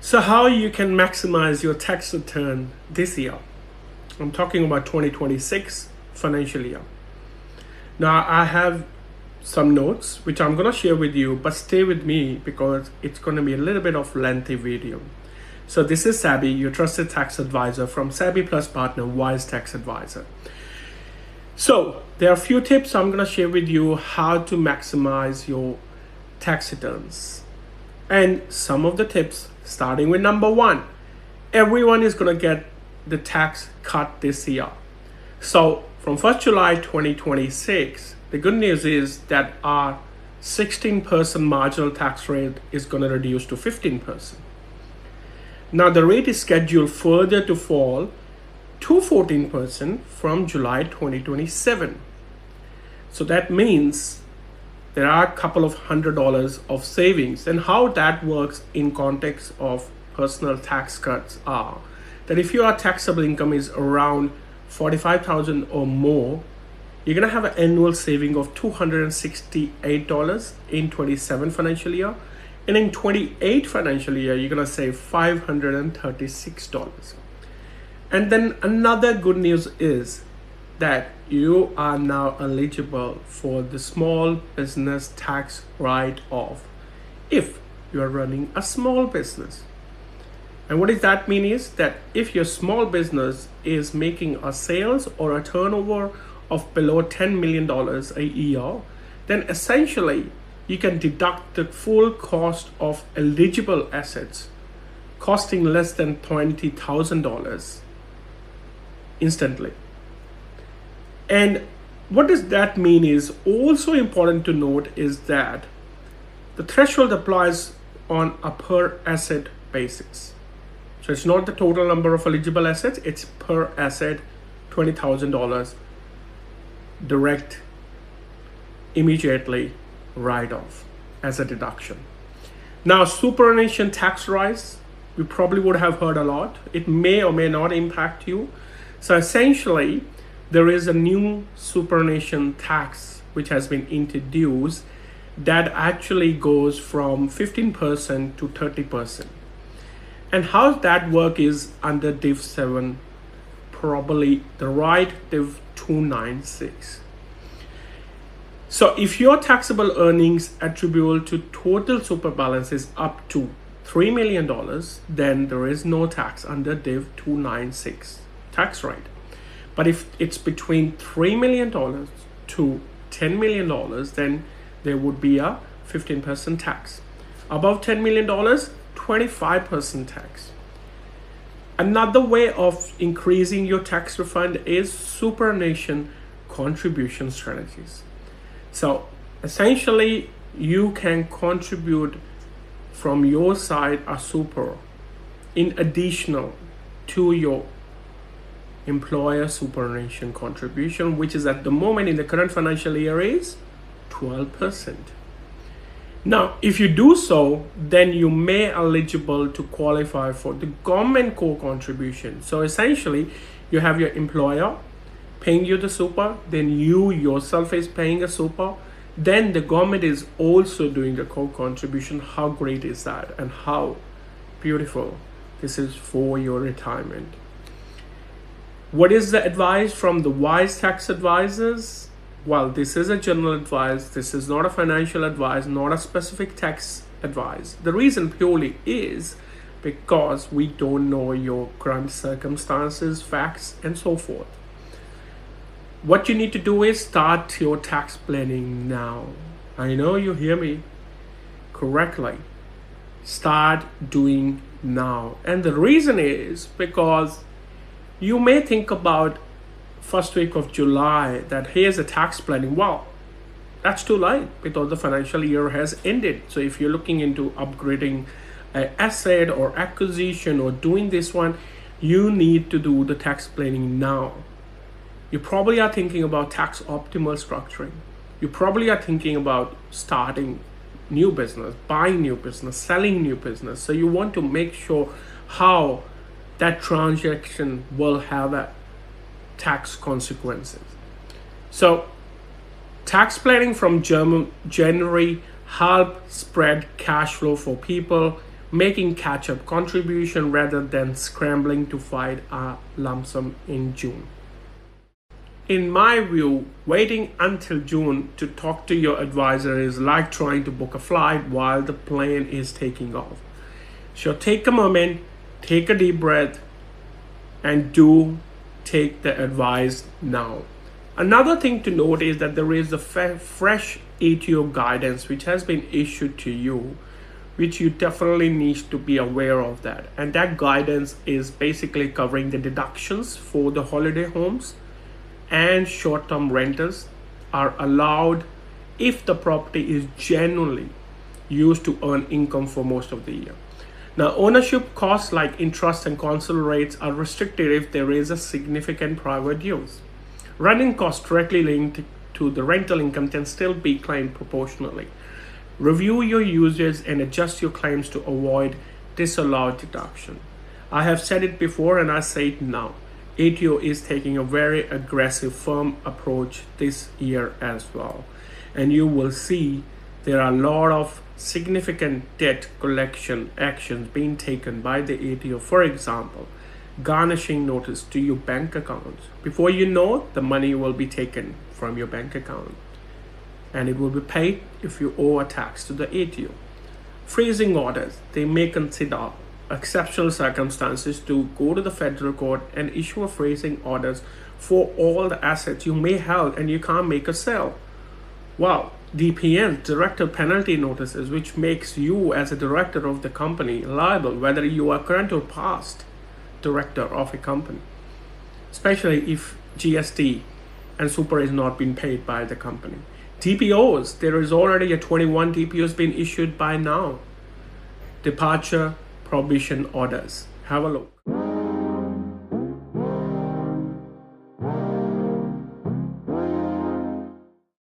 So how you can maximize your tax return this year? I'm talking about 2026 financial year. Now I have some notes which I'm going to share with you, but stay with me because it's going to be a little bit of lengthy video. So this is Sabby, your trusted tax advisor from Sabby Plus partner Wise Tax Advisor. So there are a few tips I'm going to share with you how to maximize your tax returns. And some of the tips, starting with number one, everyone is going to get the tax cut this year. So from 1st July 2026, the good news is that our 16% marginal tax rate is going to reduce to 15%. Now the rate is scheduled further to fall to 14% from July 2027. So that means there are a couple of $100 of savings. And how that works in context of personal tax cuts are that if your taxable income is around $45,000 or more, you're gonna have an annual saving of $268 in 27 financial year. And in 28 financial year, you're gonna save $536. And then another good news is that you are now eligible for the small business tax write-off if you are running a small business. And what does that mean is that if your small business is making a sales or a turnover of below $10 million a year, then essentially you can deduct the full cost of eligible assets costing less than $20,000 instantly. And what does that mean is also important to note is that the threshold applies on a per asset basis. So it's not the total number of eligible assets, it's per asset, $20,000 direct, immediately write off as a deduction. Now, superannuation tax rise, you probably would have heard a lot. It may or may not impact you. So essentially, there is a new superannuation tax which has been introduced that actually goes from 15% to 30%. And how that work is under Div 7, probably the right Div 296. So if your taxable earnings attributable to total super balance is up to $3 million, then there is no tax under Div 296 tax rate. But if it's between $3 million to $10 million, then there would be a 15% tax. Above $10 million, 25% tax. Another way of increasing your tax refund is superannuation contribution strategies. So essentially, you can contribute from your side a super in additional to your employer superannuation contribution, which is at the moment in the current financial year is 12%. Now, if you do so, then you may eligible to qualify for the government core contribution. So essentially, you have your employer paying you the super, then you yourself is paying a super, then the government is also doing the core contribution. How great is that? And how beautiful this is for your retirement. What is the advice from the Wise Tax Advisors? Well, this is a general advice. This is not a financial advice, not a specific tax advice. The reason purely is because we don't know your current circumstances, facts, and so forth. What you need to do is start your tax planning now. I know you hear me correctly. Start doing now. And the reason is because you may think about first week of July that here's a tax planning. Well, that's too late because the financial year has ended. So if you're looking into upgrading an asset or acquisition or doing this one, you need to do the tax planning now. You probably are thinking about tax optimal structuring. You probably are thinking about starting new business, buying new business, selling new business. So you want to make sure how that transaction will have a tax consequences. So tax planning from January help spread cash flow for people, making catch-up contribution rather than scrambling to find a lump sum in June. In my view, waiting until June to talk to your advisor is like trying to book a flight while the plane is taking off. So take a moment, take a deep breath, and do take the advice now. Another thing to note is that there is a fresh ATO guidance which has been issued to you, which you definitely need to be aware of that. And that guidance is basically covering the deductions for the holiday homes and short-term renters are allowed if the property is genuinely used to earn income for most of the year. Now, ownership costs like interest and council rates are restricted if there is a significant private use. Running costs directly linked to the rental income can still be claimed proportionally. Review your usage and adjust your claims to avoid disallowed deduction. I have said it before and I say it now. ATO is taking a very aggressive, firm approach this year as well. And you will see there are a lot of significant debt collection actions being taken by the ATO. For example, garnishing notice to your bank accounts. Before you know, the money will be taken from your bank account and it will be paid if you owe a tax to the ATO. Freezing orders, they may consider exceptional circumstances to go to the federal court and issue a freezing orders for all the assets you may have and you can't make a sale. Wow, DPN, director penalty notices, which makes you as a director of the company liable whether you are current or past director of a company, especially if GST and super is not being paid by the company. DPOs, there is already a 21 DPOs being issued by now. Departure prohibition orders. Have a look.